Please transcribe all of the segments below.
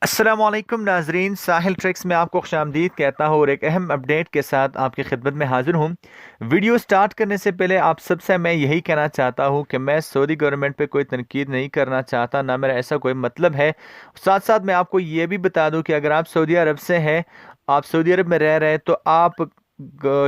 अस्सलामुअलैकुम नाजरीन, साहिल ट्रिक्स में आपको खुशामदीद कहता हूँ और एक अहम अपडेट के साथ आपकी खिदमत में हाजिर हूँ। वीडियो स्टार्ट करने से पहले आप सबसे मैं यही कहना चाहता हूँ कि मैं सऊदी गवर्नमेंट पे कोई तनकीद नहीं करना चाहता, ना मेरा ऐसा कोई मतलब है। साथ साथ मैं आपको ये भी बता दूँ कि अगर आप सऊदी अरब से हैं, आप सऊदी अरब में रह रहे हैं, तो आप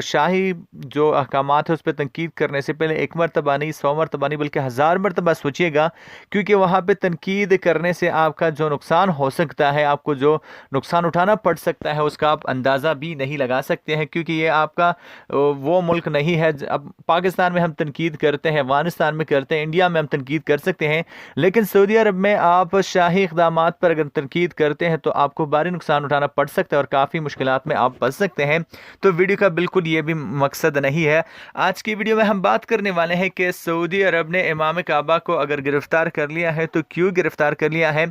शाही जो अहकामात है उस पर तनकीद करने से पहले एक मरतबा नहीं, 100 मरतबा नहीं, बल्कि 1000 मरतबा सोचिएगा। क्योंकि वहाँ पे तनकीद करने से आपका जो नुकसान हो सकता है, आपको जो नुकसान उठाना पड़ सकता है, उसका आप अंदाज़ा भी नहीं लगा सकते हैं। क्योंकि ये आपका वो मुल्क नहीं है। अब पाकिस्तान में हम तनकीद करते हैं, अफगानिस्तान में करते हैं, इंडिया में हम तनकीद कर सकते हैं, लेकिन सऊदी अरब में आप शाही इक़दामात पर अगर तनकीद करते हैं तो आपको भारी नुकसान उठाना पड़ सकता है और काफ़ी मुश्किलात में आप फंस सकते हैं। तो वीडियो का बिल्कुल ये भी मकसद नहीं है। आज की वीडियो में हम बात करने वाले हैं कि सऊदी अरब ने इमाम काबा को अगर गिरफ्तार कर लिया है तो क्यों गिरफ्तार कर लिया है,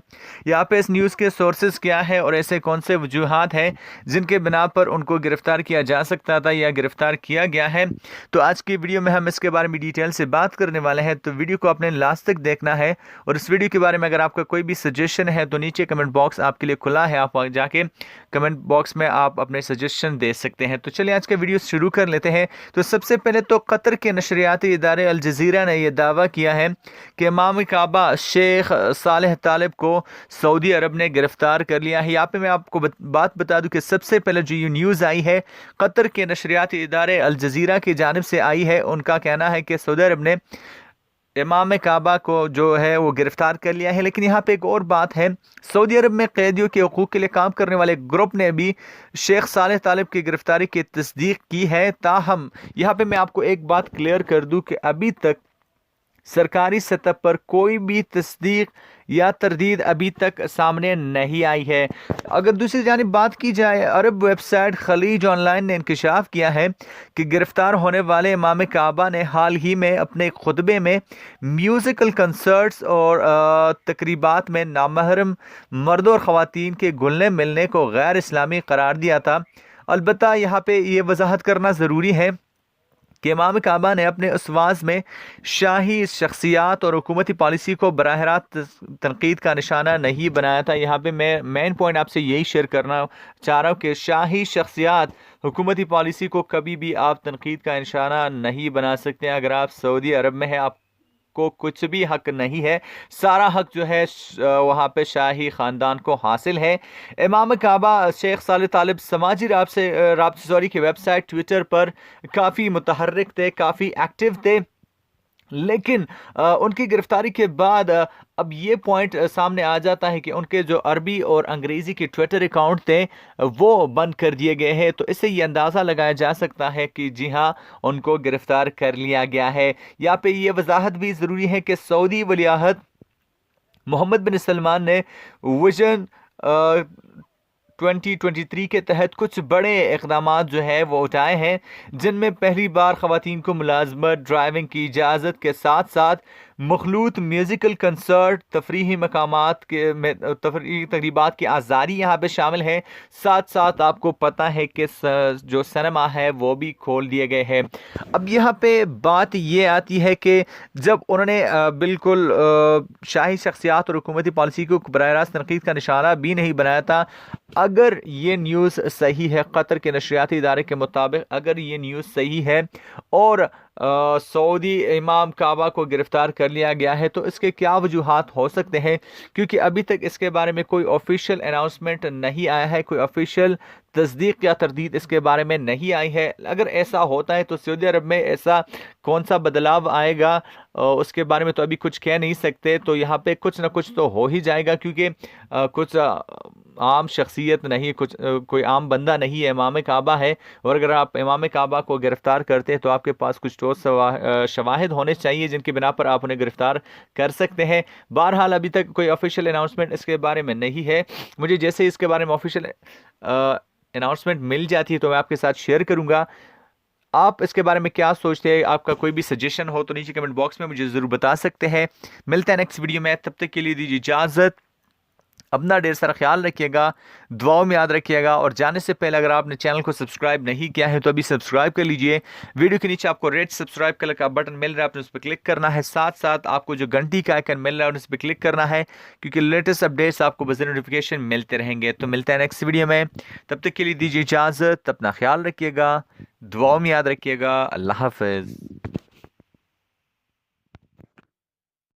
यहाँ पे इस न्यूज़ के सोर्सेज क्या है और ऐसे कौन से वजूहात हैं जिनके बिना पर उनको गिरफ्तार किया जा सकता था या गिरफ्तार किया गया है। तो आज की वीडियो में हम इसके बारे में डिटेल से बात करने वाले हैं, तो वीडियो को आपने लास्ट तक देखना है। और इस वीडियो के बारे में अगर आपका कोई भी सजेशन है तो नीचे कमेंट बॉक्स आपके लिए खुला है, आप जाके कमेंट बॉक्स में आप अपने सजेशन दे सकते हैं। तो चलिए आज का वीडियो शुरू कर लेते हैं। तो सबसे पहले तो कतर के नशरियाती इदारे अल जज़ीरा ने यह दावा किया है कि इमाम काबा शेख सालेह तालिब को सऊदी अरब ने गिरफ्तार कर लिया है। यहाँ पे मैं आपको बात बता दूं कि सबसे पहले जो ये न्यूज़ आई है कतर के नशरियाती इदारे अल जज़ीरा की जानिब से आई है। उनका कहना है कि सऊदी अरब ने इमाम काबा को जो है वो गिरफ्तार कर लिया है। लेकिन यहाँ पे एक और बात है, सऊदी अरब में कैदियों के हकूक़ के लिए काम करने वाले ग्रुप ने भी शेख सालेह तालिब की गिरफ्तारी की तस्दीक की है। ताहम यहाँ पे मैं आपको एक बात क्लियर कर दूं कि अभी तक सरकारी सतह पर कोई भी तस्दीक या तरदीद अभी तक सामने नहीं आई है। अगर दूसरी जानिब बात की जाए, अरब वेबसाइट खलीज ऑनलाइन ने इंकशाफ किया है कि गिरफ्तार होने वाले इमाम काबा ने हाल ही में अपने खुतबे में म्यूज़िकल कंसर्ट्स और तकरीबात में नामहरम मर्द और ख़वातीन के घुलने मिलने को गैर इस्लामी करार दिया था। अलबत्ता यहाँ पे ये वजाहत करना ज़रूरी है कि इमाम काबा ने अपने उस वाज में शाही शख्सियात और हुकूमती पॉलिसी को बराह रास्त तनकीद का निशाना नहीं बनाया था। यहाँ पे मैं मेन पॉइंट आपसे यही शेयर करना चाह रहा हूँ कि शाही शख्सियात हुकूमती पॉलिसी को कभी भी आप तनकीद का निशाना नहीं बना सकते हैं। अगर आप सऊदी अरब में हैं, आप को कुछ भी हक नहीं है, सारा हक जो है वहाँ पे शाही ख़ानदान को हासिल है। इमाम काबा शेख सालेह तालिब समाजी राब्ते की वेबसाइट ट्विटर पर काफ़ी मुतहर्रिक थे, काफ़ी एक्टिव थे। लेकिन उनकी गिरफ्तारी के बाद अब ये पॉइंट सामने आ जाता है कि उनके जो अरबी और अंग्रेज़ी के ट्विटर अकाउंट थे वो बंद कर दिए गए हैं। तो इससे ये अंदाज़ा लगाया जा सकता है कि जी हाँ, उनको गिरफ्तार कर लिया गया है। यहाँ पे ये वजाहत भी ज़रूरी है कि सऊदी वलीअहद मोहम्मद बिन सलमान ने विजन 2023 के तहत कुछ बड़े इक़दाम जो है वो उठाए हैं, जिनमें पहली बार ख़वातीन को मुलाजमत, ड्राइविंग की इजाज़त के साथ साथ मखलूत म्यूज़िकल कंसर्ट, तफरीही मकामात के में तफरीही तकरीबात की आज़ादी यहाँ पे शामिल है। साथ साथ आपको पता है कि जो सिनेमा है वो भी खोल दिए गए हैं। अब यहाँ पे बात ये आती है कि जब उन्होंने बिल्कुल शाही शख्सियात और हुकूमती पॉलिसी को बराह रास्त तनकीद का निशाना भी नहीं बनाया था। अगर ये न्यूज़ सही है, कतर के नशरियाती इदारे के मुताबिक अगर ये न्यूज़ सही है और सऊदी इमाम काबा को गिरफ्तार कर लिया गया है, तो इसके क्या वजूहात हो सकते हैं, क्योंकि अभी तक इसके बारे में कोई ऑफिशियल अनाउंसमेंट नहीं आया है, कोई ऑफिशियल तस्दीक या तरदीद इसके बारे में नहीं आई है। अगर ऐसा होता है तो सऊदी अरब में ऐसा कौन सा बदलाव आएगा उसके बारे में तो अभी कुछ कह नहीं सकते। तो यहाँ पे कुछ ना कुछ तो हो ही जाएगा, क्योंकि कुछ आम शख्सियत नहीं, कुछ कोई आम बंदा नहीं है, इमाम काबा है। और अगर आप इमाम काबा को गिरफ्तार करते हैं तो आपके पास कुछ ठोस शवाहिद होने चाहिए जिनकी बिना पर आप उन्हें गिरफ्तार कर सकते हैं। बहरहाल अभी तक कोई ऑफिशियल अनाउंसमेंट इसके बारे में नहीं है। मुझे जैसे ही इसके बारे में ऑफिशियल अनाउंसमेंट मिल जाती है तो मैं आपके साथ शेयर करूंगा। आप इसके बारे में क्या सोचते हैं? आपका कोई भी सजेशन हो तो नीचे कमेंट बॉक्स में मुझे ज़रूर बता सकते हैं। मिलते हैं नेक्स्ट वीडियो में, तब तक के लिए दीजिए इजाज़त। اپنا ڈھیر سارا خیال رکھیے گا، دعاؤں میں یاد رکھیے گا، اور جانے سے پہلے اگر آپ نے چینل کو سبسکرائب نہیں کیا ہے تو ابھی سبسکرائب کر لیجئے۔ ویڈیو کے نیچے آپ کو ریڈ سبسکرائب کلر کا بٹن مل رہا ہے، آپ نے اس پہ کلک کرنا ہے، ساتھ ساتھ آپ کو جو گھنٹی کا آئیکن مل رہا ہے اس پہ کلک کرنا ہے، کیونکہ لیٹسٹ اپڈیٹس آپ کو بذریعہ نوٹیفیکیشن ملتے رہیں گے۔ تو ملتے ہیں نیکسٹ ویڈیو میں، تب تک کے لیے دیجیے اجازت، اپنا خیال رکھیے گا، دعاؤں میں یاد رکھیے گا۔ اللہ حافظ۔